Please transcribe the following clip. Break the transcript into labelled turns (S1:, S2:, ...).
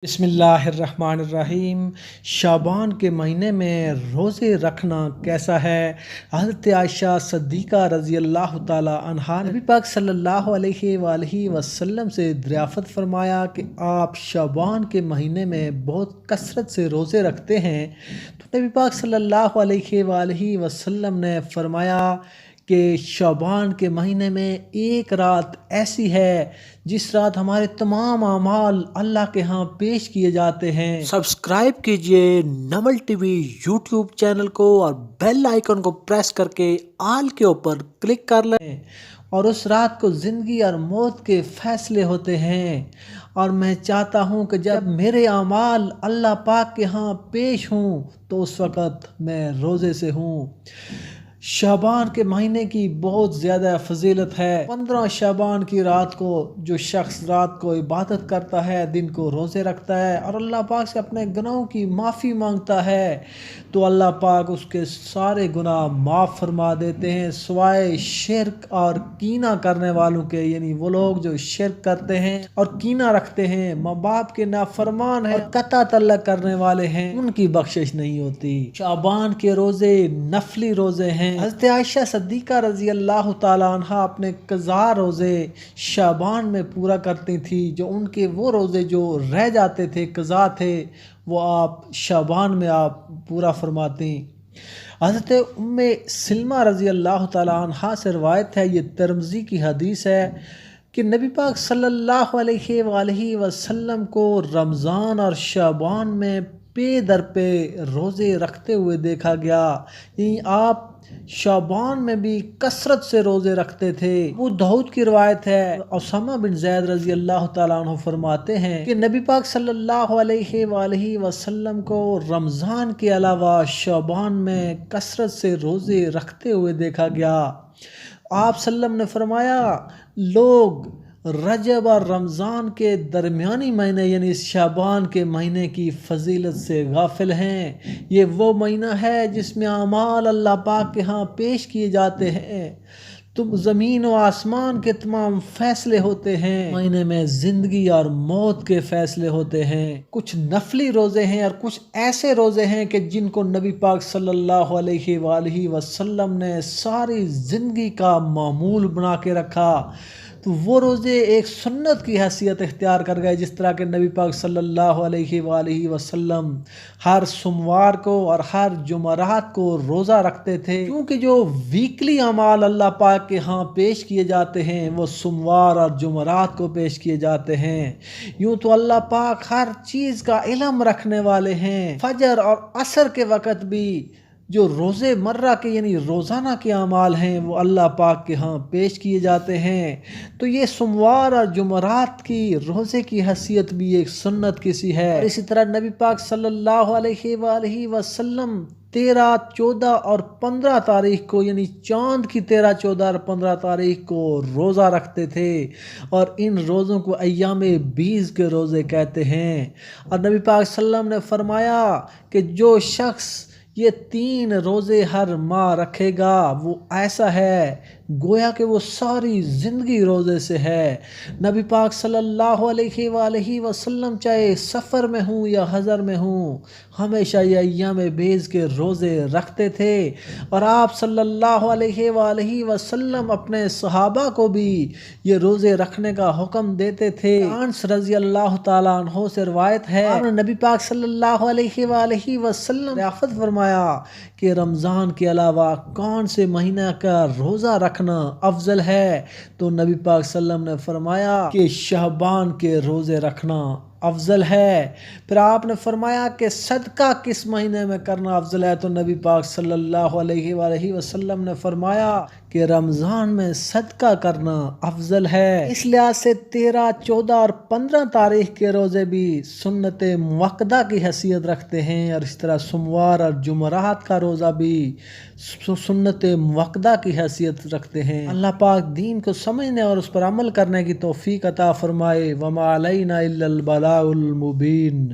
S1: بسم اللہ الرحمن الرحیم۔ شعبان کے مہینے میں روزے رکھنا کیسا ہے؟ حضرت عائشہ صدیقہ رضی اللہ تعالی عنہا نے نبی پاک صلی اللہ علیہ وآلہ وسلم سے دریافت فرمایا کہ آپ شعبان کے مہینے میں بہت کثرت سے روزے رکھتے ہیں، تو نبی پاک صلی اللہ علیہ وآلہ وسلم نے فرمایا کہ شعبان کے مہینے میں ایک رات ایسی ہے جس رات ہمارے تمام اعمال اللہ کے ہاں پیش کیے جاتے ہیں۔ سبسکرائب کیجئے Namal T V YouTube channel کو اور بیل آئیکن کو پریس کر کے آل کے اوپر کلک کر لیں، اور اس رات کو زندگی اور موت کے فیصلے ہوتے ہیں، اور میں چاہتا ہوں کہ جب میرے اعمال اللہ پاک کے ہاں پیش ہوں تو اس وقت میں روزے سے ہوں۔ شعبان کے مہینے کی بہت زیادہ فضیلت ہے۔ 15 شعبان کی رات کو جو شخص رات کو عبادت کرتا ہے، دن کو روزے رکھتا ہے اور اللہ پاک سے اپنے گناہوں کی معافی مانگتا ہے، تو اللہ پاک اس کے سارے گناہ معاف فرما دیتے ہیں، سوائے شرک اور کینہ کرنے والوں کے، یعنی وہ لوگ جو شرک کرتے ہیں اور کینہ رکھتے ہیں، ماں باپ کے نافرمان ہیں اور قطع تعلق کرنے والے ہیں، ان کی بخشش نہیں ہوتی۔ شعبان کے روزے نفلی روزے ہیں۔ حضرت عائشہ صدیقہ رضی اللہ تعالی عنہ اپنے قضاء روزے شعبان میں پورا کرتی تھی، جو ان کے وہ روزے جو رہ جاتے تھے، قضاء تھے، وہ آپ شعبان میں آپ پورا فرماتی۔ حضرت ام سلمہ رضی اللہ تعالی عنہ سے روایت ہے، یہ ترمذی کی حدیث ہے، کہ نبی پاک صلی اللہ علیہ وآلہ وسلم کو رمضان اور شعبان میں پے در پہ روزے رکھتے ہوئے دیکھا گیا، یعنی آپ شعبان میں بھی کثرت سے روزے رکھتے تھے۔ ابو داؤد کی روایت ہے، اسامہ بن زید رضی اللہ تعالیٰ عنہ فرماتے ہیں کہ نبی پاک صلی اللہ علیہ وآلہ وسلم کو رمضان کے علاوہ شعبان میں کثرت سے روزے رکھتے ہوئے دیکھا گیا۔ آپ صلی اللہ علیہ وسلم نے فرمایا، لوگ رجب اور رمضان کے درمیانی مہینے یعنی شعبان کے مہینے کی فضیلت سے غافل ہیں۔ یہ وہ مہینہ ہے جس میں اعمال اللہ پاک کے ہاں پیش کیے جاتے ہیں، تو زمین و آسمان کے تمام فیصلے ہوتے ہیں، مہینے میں زندگی اور موت کے فیصلے ہوتے ہیں۔ کچھ نفلی روزے ہیں اور کچھ ایسے روزے ہیں کہ جن کو نبی پاک صلی اللہ علیہ وآلہ وسلم نے ساری زندگی کا معمول بنا کے رکھا، تو وہ روزے ایک سنت کی حیثیت اختیار کر گئے، جس طرح کہ نبی پاک صلی اللہ علیہ وآلہ وسلم ہر سوموار کو اور ہر جمعرات کو روزہ رکھتے تھے، کیونکہ جو ویکلی اعمال اللہ پاک کے ہاں پیش کیے جاتے ہیں وہ سوموار اور جمعرات کو پیش کیے جاتے ہیں۔ یوں تو اللہ پاک ہر چیز کا علم رکھنے والے ہیں۔ فجر اور عصر کے وقت بھی جو روزے مرہ کے یعنی روزانہ کے اعمال ہیں وہ اللہ پاک کے ہاں پیش کیے جاتے ہیں، تو یہ سوموار اور جمعرات کی روزے کی حیثیت بھی ایک سنت کی سی ہے۔ اور اسی طرح نبی پاک صلی اللہ علیہ وآلہ وسلم 13، 14 اور 15 تاریخ کو، یعنی چاند کی 13، 14 اور 15 تاریخ کو روزہ رکھتے تھے، اور ان روزوں کو ایام بیض کے روزے کہتے ہیں۔ اور نبی پاک صلی اللہ علیہ وسلم نے فرمایا کہ جو شخص یہ 3 روزے ہر ماہ رکھے گا وہ ایسا ہے گویا کہ وہ ساری زندگی روزے سے ہے۔ نبی پاک صلی اللہ علیہ وآلہ وسلم چاہے سفر میں ہوں یا حضر میں ہوں، ہمیشہ یہ ایام بیض کے روزے رکھتے تھے، اور آپ صلی اللہ علیہ وآلہ وسلم اپنے صحابہ کو بھی یہ روزے رکھنے کا حکم دیتے تھے۔ انس رضی اللہ تعالیٰ عنہ سے روایت ہے، آپ نے نبی پاک صلی اللہ علیہ وآلہ وسلم دریافت فرمایا کہ رمضان کے علاوہ کون سے مہینہ کا روزہ رکھنا افضل ہے، تو نبی پاک صلی اللہ علیہ وسلم نے فرمایا کہ شعبان کے روزے رکھنا افضل ہے۔ پھر آپ نے فرمایا کہ صدقہ کس مہینے میں کرنا افضل ہے، تو نبی پاک صلی اللہ علیہ وآلہ وسلم نے فرمایا کہ رمضان میں صدقہ کرنا افضل ہے۔ اس لحاظ سے 13، 14 اور 15 تاریخ کے روزے بھی سنت موقدہ کی حیثیت رکھتے ہیں، اور اس طرح سوموار اور جمعرات کا روزہ بھی سنت موقدہ کی حیثیت رکھتے ہیں۔ اللہ پاک دین کو سمجھنے اور اس پر عمل کرنے کی توفیق عطا فرمائے۔ وما علینا الا البلاغ المبین۔